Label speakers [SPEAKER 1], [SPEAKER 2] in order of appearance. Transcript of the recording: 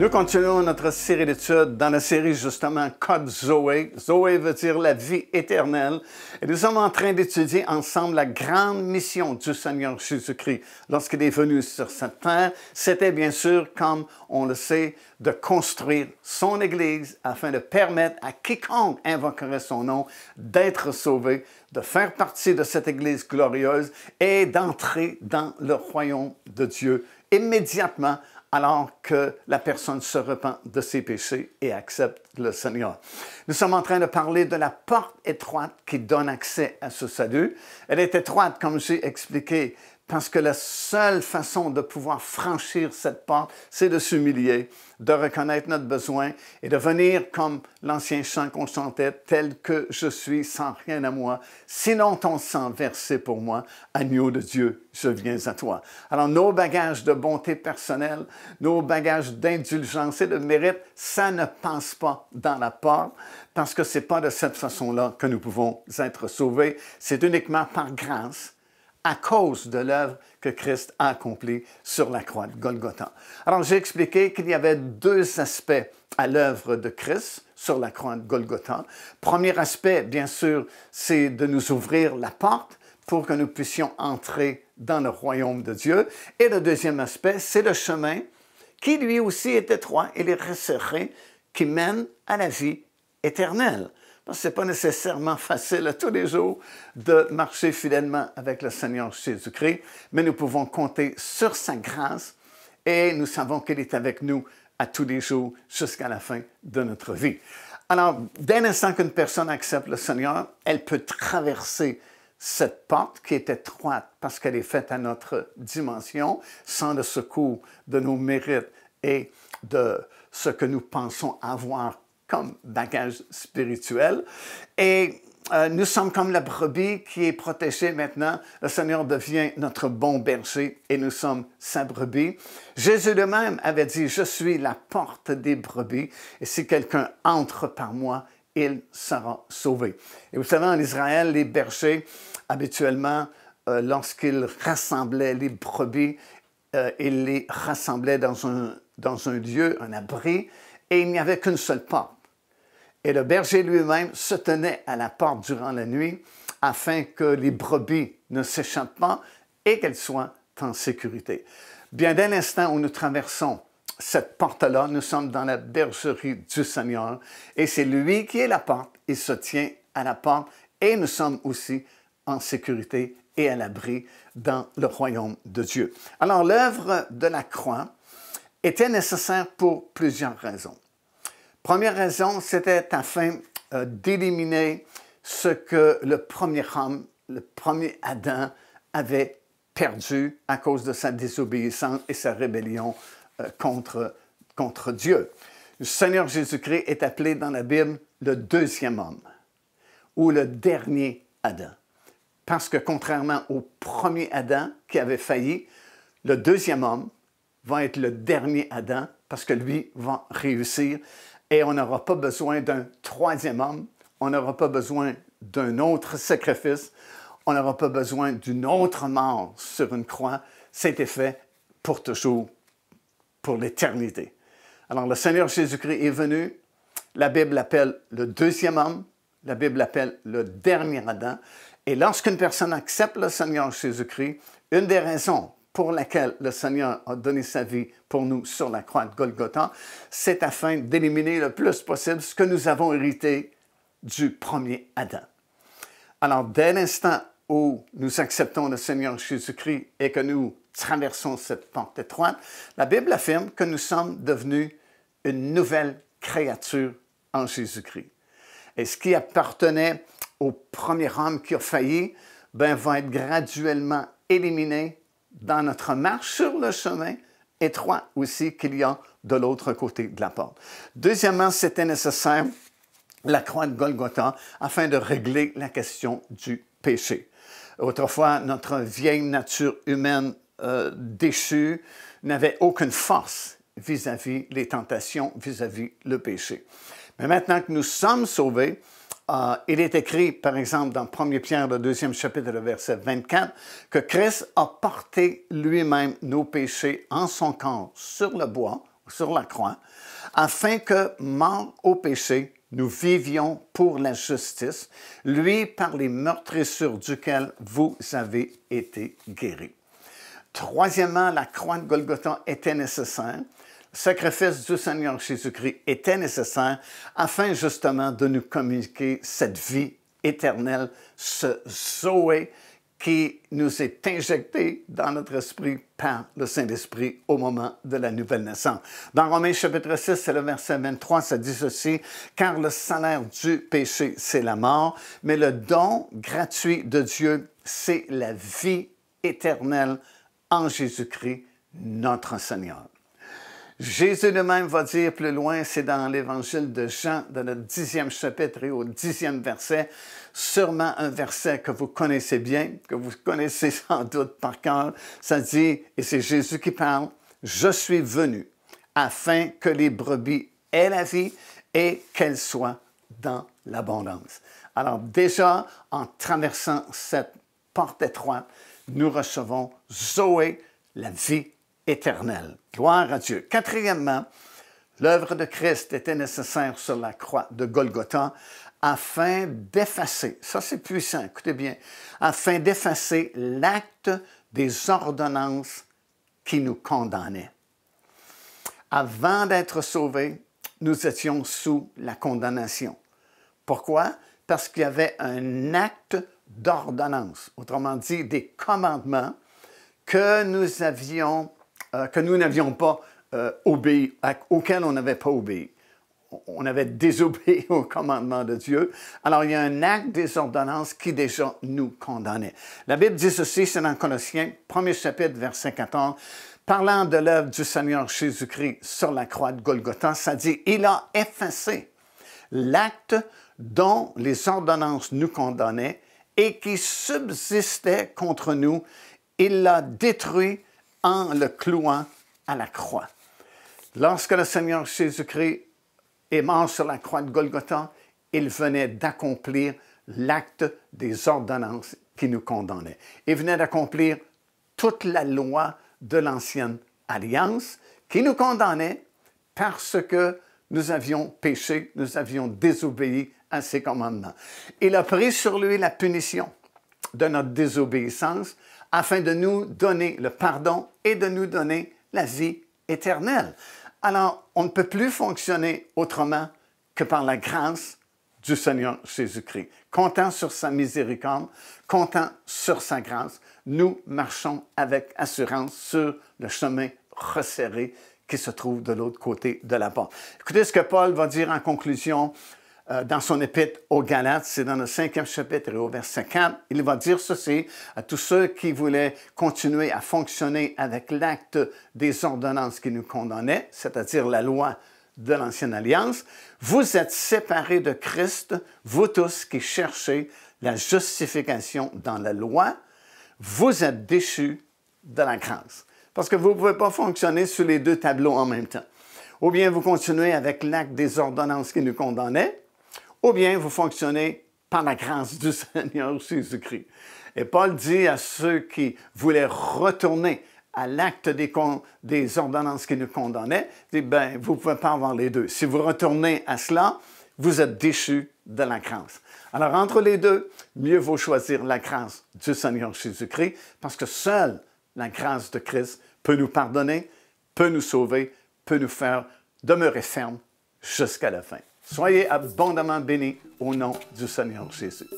[SPEAKER 1] Nous continuons notre série d'études dans la série justement Code Zoé. Zoé veut dire la vie éternelle. Et nous sommes en train d'étudier ensemble la grande mission du Seigneur Jésus-Christ. Lorsqu'il est venu sur cette terre, c'était bien sûr, comme on le sait, de construire son Église afin de permettre à quiconque invoquerait son nom d'être sauvé, de faire partie de cette Église glorieuse et d'entrer dans le royaume de Dieu immédiatement alors que la personne se repent de ses péchés et accepte le Seigneur. Nous sommes en train de parler de la porte étroite qui donne accès à ce salut. Elle est étroite, comme j'ai expliqué, parce que la seule façon de pouvoir franchir cette porte, c'est de s'humilier, de reconnaître notre besoin et de venir comme l'ancien chant qu'on chantait, tel que je suis sans rien à moi, sinon ton sang versé pour moi, agneau de Dieu, je viens à toi. Alors nos bagages de bonté personnelle, nos bagages d'indulgence et de mérite, ça ne passe pas dans la porte parce que ce n'est pas de cette façon-là que nous pouvons être sauvés. C'est uniquement par grâce, à cause de l'œuvre que Christ a accomplie sur la croix de Golgotha. Alors, j'ai expliqué qu'il y avait deux aspects à l'œuvre de Christ sur la croix de Golgotha. Premier aspect, bien sûr, c'est de nous ouvrir la porte pour que nous puissions entrer dans le royaume de Dieu. Et le deuxième aspect, c'est le chemin qui lui aussi est étroit et les resserré, qui mène à la vie éternelle. Ce n'est pas nécessairement facile à tous les jours de marcher fidèlement avec le Seigneur Jésus-Christ, mais nous pouvons compter sur sa grâce et nous savons qu'il est avec nous à tous les jours jusqu'à la fin de notre vie. Alors, dès l'instant qu'une personne accepte le Seigneur, elle peut traverser cette porte qui est étroite parce qu'elle est faite à notre dimension, sans le secours de nos mérites et de ce que nous pensons avoir comme bagage spirituel. Et nous sommes comme la brebis qui est protégée maintenant. Le Seigneur devient notre bon berger et nous sommes sa brebis. Jésus lui-même avait dit, « Je suis la porte des brebis et si quelqu'un entre par moi, il sera sauvé. » Et vous savez, en Israël, les bergers, habituellement, lorsqu'ils rassemblaient les brebis, ils les rassemblaient dans un lieu, un abri, et il n'y avait qu'une seule porte. Et le berger lui-même se tenait à la porte durant la nuit afin que les brebis ne s'échappent pas et qu'elles soient en sécurité. Bien, dès l'instant où nous traversons cette porte-là, nous sommes dans la bergerie du Seigneur et c'est lui qui est la porte. Il se tient à la porte et nous sommes aussi en sécurité et à l'abri dans le royaume de Dieu. Alors, l'œuvre de la croix était nécessaire pour plusieurs raisons. Première raison, c'était afin d'éliminer ce que le premier homme, le premier Adam, avait perdu à cause de sa désobéissance et sa rébellion contre Dieu. Le Seigneur Jésus-Christ est appelé dans la Bible le deuxième homme ou le dernier Adam. Parce que contrairement au premier Adam qui avait failli, le deuxième homme va être le dernier Adam parce que lui va réussir. Et on n'aura pas besoin d'un troisième homme, on n'aura pas besoin d'un autre sacrifice, on n'aura pas besoin d'une autre mort sur une croix. C'était fait pour toujours, pour l'éternité. Alors le Seigneur Jésus-Christ est venu, la Bible l'appelle le deuxième homme, la Bible l'appelle le dernier Adam. Et lorsqu'une personne accepte le Seigneur Jésus-Christ, une des raisons pour laquelle le Seigneur a donné sa vie pour nous sur la croix de Golgotha, c'est afin d'éliminer le plus possible ce que nous avons hérité du premier Adam. Alors, dès l'instant où nous acceptons le Seigneur Jésus-Christ et que nous traversons cette porte étroite, la Bible affirme que nous sommes devenus une nouvelle créature en Jésus-Christ. Et ce qui appartenait au premier homme qui a failli, va être graduellement éliminé dans notre marche sur le chemin étroit aussi qu'il y a de l'autre côté de la porte. Deuxièmement, c'était nécessaire la croix de Golgotha afin de régler la question du péché. Autrefois, notre vieille nature humaine déchue n'avait aucune force vis-à-vis les tentations, vis-à-vis le péché. Mais maintenant que nous sommes sauvés, il est écrit, par exemple, dans 1 Pierre, le 2e chapitre, le verset 24, que Christ a porté lui-même nos péchés en son corps sur le bois, sur la croix, afin que, mort au péché, nous vivions pour la justice, lui par les meurtrissures duquel vous avez été guéris. Troisièmement, la croix de Golgotha était nécessaire. Le sacrifice du Seigneur Jésus-Christ était nécessaire afin justement de nous communiquer cette vie éternelle, ce Zoé qui nous est injecté dans notre esprit par le Saint-Esprit au moment de la nouvelle naissance. Dans Romains chapitre 6, c'est le verset 23, ça dit ceci, « Car le salaire du péché, c'est la mort, mais le don gratuit de Dieu, c'est la vie éternelle en Jésus-Christ, notre Seigneur. » Jésus lui-même va dire plus loin, c'est dans l'Évangile de Jean, dans le 10e chapitre et au 10e verset, sûrement un verset que vous connaissez bien, que vous connaissez sans doute par cœur. Ça dit, et c'est Jésus qui parle, « Je suis venu afin que les brebis aient la vie et qu'elles soient dans l'abondance. » Alors déjà, en traversant cette porte étroite, nous recevons Zoé, la vie éternelle. Gloire à Dieu. Quatrièmement, l'œuvre de Christ était nécessaire sur la croix de Golgotha afin d'effacer, ça c'est puissant, écoutez bien, afin d'effacer l'acte des ordonnances qui nous condamnaient. Avant d'être sauvés, nous étions sous la condamnation. Pourquoi? Parce qu'il y avait un acte d'ordonnance, autrement dit, des commandements que nous n'avions pas obéi, auxquels on n'avait pas obéi. On avait désobéi au commandement de Dieu. Alors, il y a un acte des ordonnances qui déjà nous condamnait. La Bible dit ceci, c'est dans Colossiens, 1er chapitre, verset 14, parlant de l'œuvre du Seigneur Jésus-Christ sur la croix de Golgotha, ça dit, « Il a effacé l'acte dont les ordonnances nous condamnaient et qui subsistait contre nous. Il l'a détruit en le clouant à la croix. » Lorsque le Seigneur Jésus-Christ est mort sur la croix de Golgotha, il venait d'accomplir l'acte des ordonnances qui nous condamnaient. Il venait d'accomplir toute la loi de l'ancienne alliance qui nous condamnait parce que nous avions péché, nous avions désobéi à ses commandements. Il a pris sur lui la punition de notre désobéissance afin de nous donner le pardon et de nous donner la vie éternelle. Alors, on ne peut plus fonctionner autrement que par la grâce du Seigneur Jésus-Christ. Comptant sur sa miséricorde, comptant sur sa grâce, nous marchons avec assurance sur le chemin resserré qui se trouve de l'autre côté de la porte. Écoutez ce que Paul va dire en conclusion dans son épître aux Galates, c'est dans le 5e chapitre et au verset 4. Il va dire ceci à tous ceux qui voulaient continuer à fonctionner avec l'acte des ordonnances qui nous condamnaient, c'est-à-dire la loi de l'Ancienne Alliance. « Vous êtes séparés de Christ, vous tous qui cherchez la justification dans la loi, vous êtes déchus de la grâce. » Parce que vous ne pouvez pas fonctionner sur les deux tableaux en même temps. Ou bien vous continuez avec l'acte des ordonnances qui nous condamnaient, ou bien vous fonctionnez par la grâce du Seigneur Jésus-Christ. Et Paul dit à ceux qui voulaient retourner à l'acte des ordonnances qui nous condamnaient, il dit, ben, vous ne pouvez pas avoir les deux. Si vous retournez à cela, vous êtes déchus de la grâce. Alors, entre les deux, mieux vaut choisir la grâce du Seigneur Jésus-Christ, parce que seule la grâce de Christ peut nous pardonner, peut nous sauver, peut nous faire demeurer fermes jusqu'à la fin. Soyez abondamment bénis au nom du Seigneur Jésus.